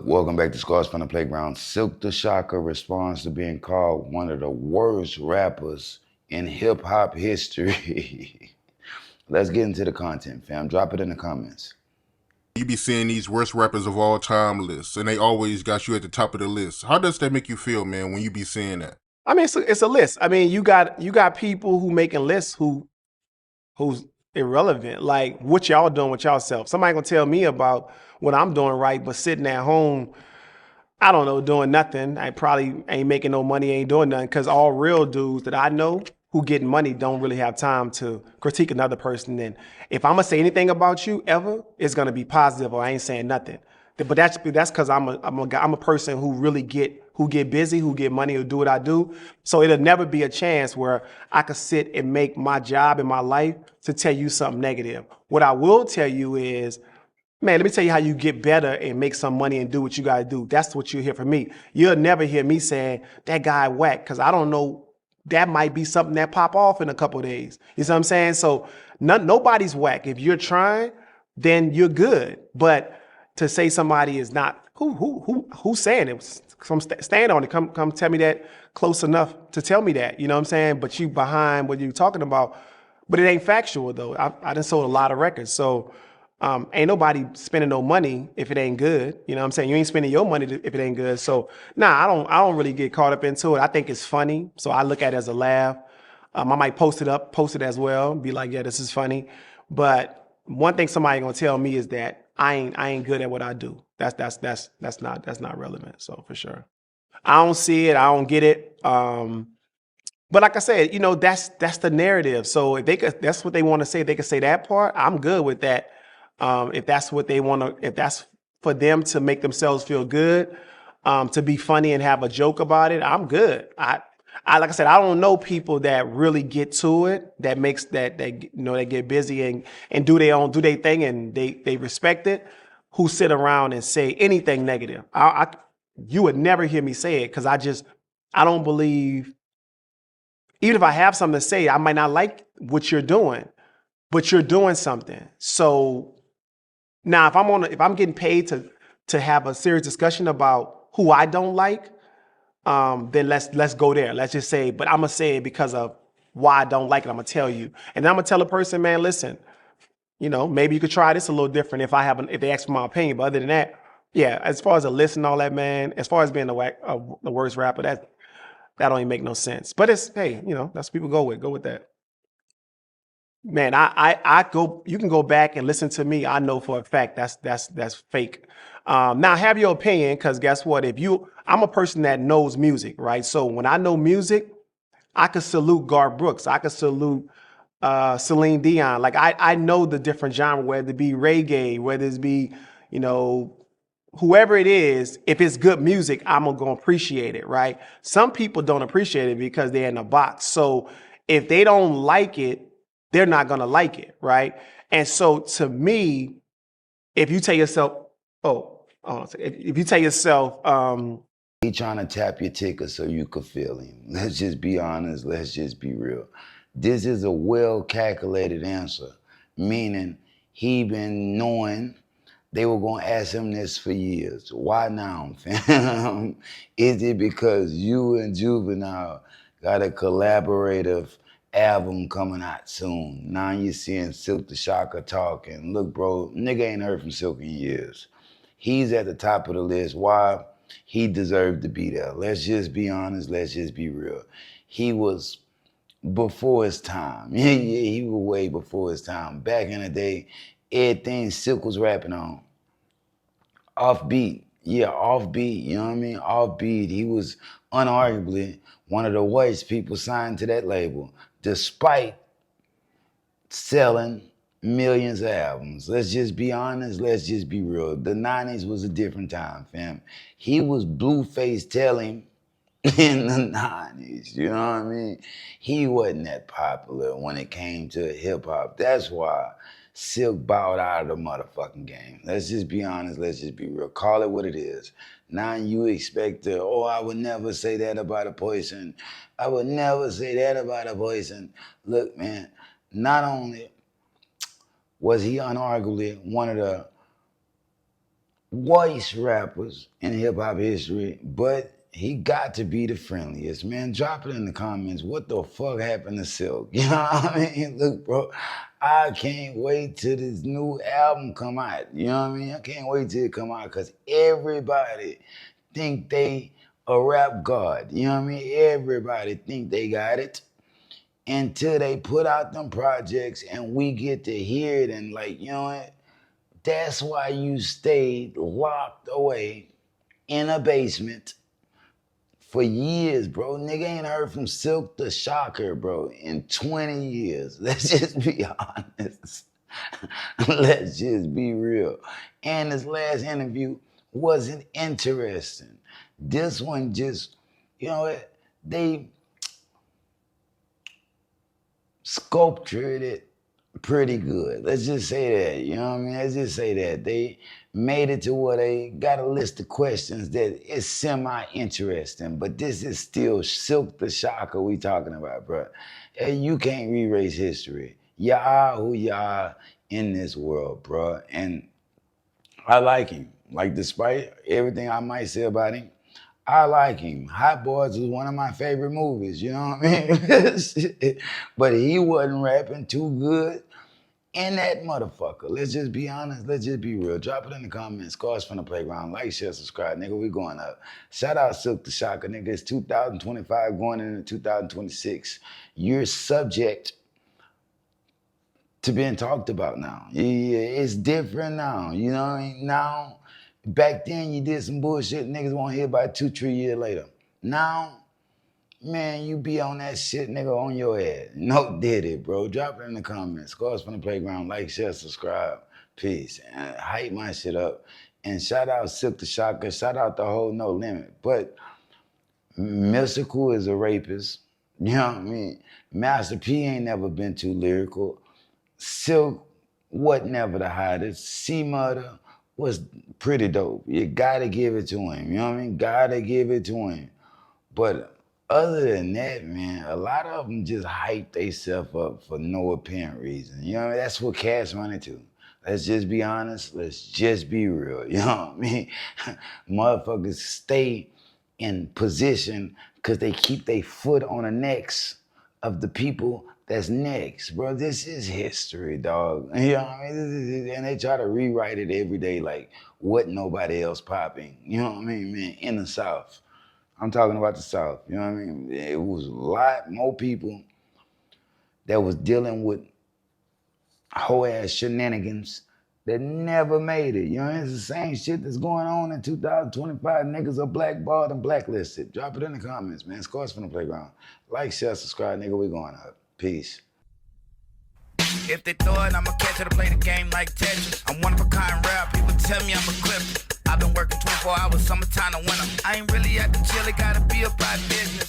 Welcome back to Scars from the Playground. Silkk the Shocker responds to being called one of the worst rappers in hip hop history. Let's get into the content, fam. Drop it in the comments. You be seeing these worst rappers of all time lists, and they always got you at the top of the list. How does that make you feel, man, when you be seeing that? I mean, it's a list. I mean, you got people who making lists who's irrelevant. Like what y'all doing with y'allself. Somebody gonna tell me about what I'm doing right, but sitting at home, I don't know, doing nothing. I probably ain't making no money, ain't doing nothing. Cause all real dudes that I know who getting money don't really have time to critique another person. And if I'm gonna say anything about you ever, it's gonna be positive or I ain't saying nothing. But that's because I'm a person who really get busy, who get money, who do what I do. So it'll never be a chance where I could sit and make my job in my life to tell you something negative. What I will tell you is, man, let me tell you how you get better and make some money and do what you got to do. That's what you hear from me. You'll never hear me saying that guy whack because I don't know. That might be something that pop off in a couple of days. You see what I'm saying? So nobody's whack. If you're trying, then you're good. But to say somebody is not, who's saying it? Come stand on it. Come tell me that close enough to tell me that. You know what I'm saying? But you behind what you're talking about. But it ain't factual though. I done sold a lot of records. So ain't nobody spending no money if it ain't good. You know what I'm saying? You ain't spending your money if it ain't good. So nah, I don't really get caught up into it. I think it's funny. So I look at it as a laugh. I might post it as well, be like, yeah, this is funny. But one thing somebody gonna tell me is that I ain't good at what I do. That's not relevant. So for sure. I don't see it, I don't get it. But like I said, that's the narrative. So if that's what they want to say, they can say that part. I'm good with that. If that's what they want to, if that's for them to make themselves feel good, to be funny and have a joke about it, I'm good. I like I said, I don't know people that really get to it, that makes they get busy and do their thing and they respect it, who sit around and say anything negative. You would never hear me say it because I don't believe. Even if I have something to say, I might not like what you're doing, but you're doing something. So now if I'm getting paid to have a serious discussion about who I don't like, then let's go there. Let's just say, but I'm gonna say it because of why I don't like it. I'm gonna tell you. And then I'm gonna tell a person, man, listen, maybe you could try this a little different if they ask for my opinion. But other than that, yeah, as far as a list and all that, man, as far as being the worst rapper, that don't even make no sense. But it's hey, that's what people go with. Go with that. Man, I go. You can go back and listen to me. I know for a fact that's fake. Now have your opinion, because guess what? I'm a person that knows music, right? So when I know music, I could salute Garth Brooks. I could salute Celine Dion. Like I know the different genre, whether it be reggae, whether it be you know whoever it is, if it's good music, I'm gonna appreciate it, right? Some people don't appreciate it because they're in a box. So if they don't like it, they're not gonna like it, right? And so to me, if you tell yourself, if you tell yourself, He trying to tap your ticker so you could feel him. Let's just be honest. Let's just be real. This is a well calculated answer, meaning he been knowing they were gonna ask him this for years. Why now, fam? Is it because you and Juvenile got a collaborative album coming out soon? Now you're seeing Silkk the Shocker talking. Look, bro, nigga ain't heard from Silkk in years. He's at the top of the list. Why? He deserved to be there. Let's just be honest. Let's just be real. He was before his time. Yeah, he was way before his time. Back in the day, everything Silkk was rapping on, offbeat. Yeah, offbeat. You know what I mean? Offbeat. He was unarguably one of the worst people signed to that label, despite selling millions of albums. Let's just be honest. Let's just be real. The 90s was a different time, fam. He was Blueface telling in the 90s, you know what I mean? He wasn't that popular when it came to hip hop. That's why Silkk bowed out of the motherfucking game. Let's just be honest, let's just be real. Call it what it is. Now you expect to, oh, I would never say that about a person. I would never say that about a person. Look, man, not only was he unarguably one of the voice rappers in hip hop history, but he got to be the friendliest. Man, drop it in the comments. What the fuck happened to Silkk? You know what I mean? Look, bro, I can't wait till this new album come out. You know what I mean? I can't wait till it come out because everybody think they a rap god. You know what I mean? Everybody think they got it until they put out them projects and we get to hear it and like, you know what? That's why you stayed locked away in a basement for years, bro. Nigga ain't heard from Silkk the Shocker, bro, in 20 years. Let's just be honest. Let's just be real. And this last interview wasn't interesting. This one just, you know what? They sculptured it pretty good. Let's just say that, you know what I mean? Let's just say that. They made it to where they got a list of questions that is semi-interesting, but this is still Silkk the Shocker we talking about, bro. And you can't erase history. You are who you are in this world, bro. And I like him. Like, despite everything I might say about him, I like him. Hot Boys was one of my favorite movies, you know what I mean? But he wasn't rapping too good in that motherfucker. Let's just be honest. Let's just be real. Drop it in the comments. Cars from the playground. Like, share, subscribe. Nigga, we going up. Shout out Silkk the Shocker. Nigga, it's 2025 going into 2026. You're subject to being talked about now. Yeah, it's different now. You know what I mean? Now, back then you did some bullshit, niggas won't hear about 2-3 years later. Now, man, you be on that shit, nigga, on your head. No did it, bro. Drop it in the comments. Cars from the playground. Like, share, subscribe. Peace. And hype my shit up. And shout out Silkk the Shocker. Shout out the whole No Limit. But Mystical is a rapist. You know what I mean? Master P ain't never been too lyrical. Silkk wasn't never the hottest. C-Murder was pretty dope. You gotta give it to him. You know what I mean? Gotta give it to him. But other than that, man, a lot of them just hype themselves up for no apparent reason. You know what I mean? That's what Cash running to. Let's just be honest. Let's just be real. You know what I mean? Motherfuckers stay in position because they keep their foot on the necks of the people that's next, bro. This is history, dog. You know what I mean? And they try to rewrite it every day like what nobody else popping. You know what I mean, man? In the South. I'm talking about the South. You know what I mean? It was a lot more people that was dealing with hoe-ass shenanigans that never made it. You know, it's the same shit that's going on in 2025. Niggas are blackballed and blacklisted. Drop it in the comments, man. Scores from the playground. Like, share, subscribe, nigga. We going up. Peace. If they throw it, I'ma catch it. I play the game like Tetris. I'm one of a kind rap. People tell me I'm equipped. I've been working 24 hours, summertime to winter. I ain't really at the chill. It gotta be about business.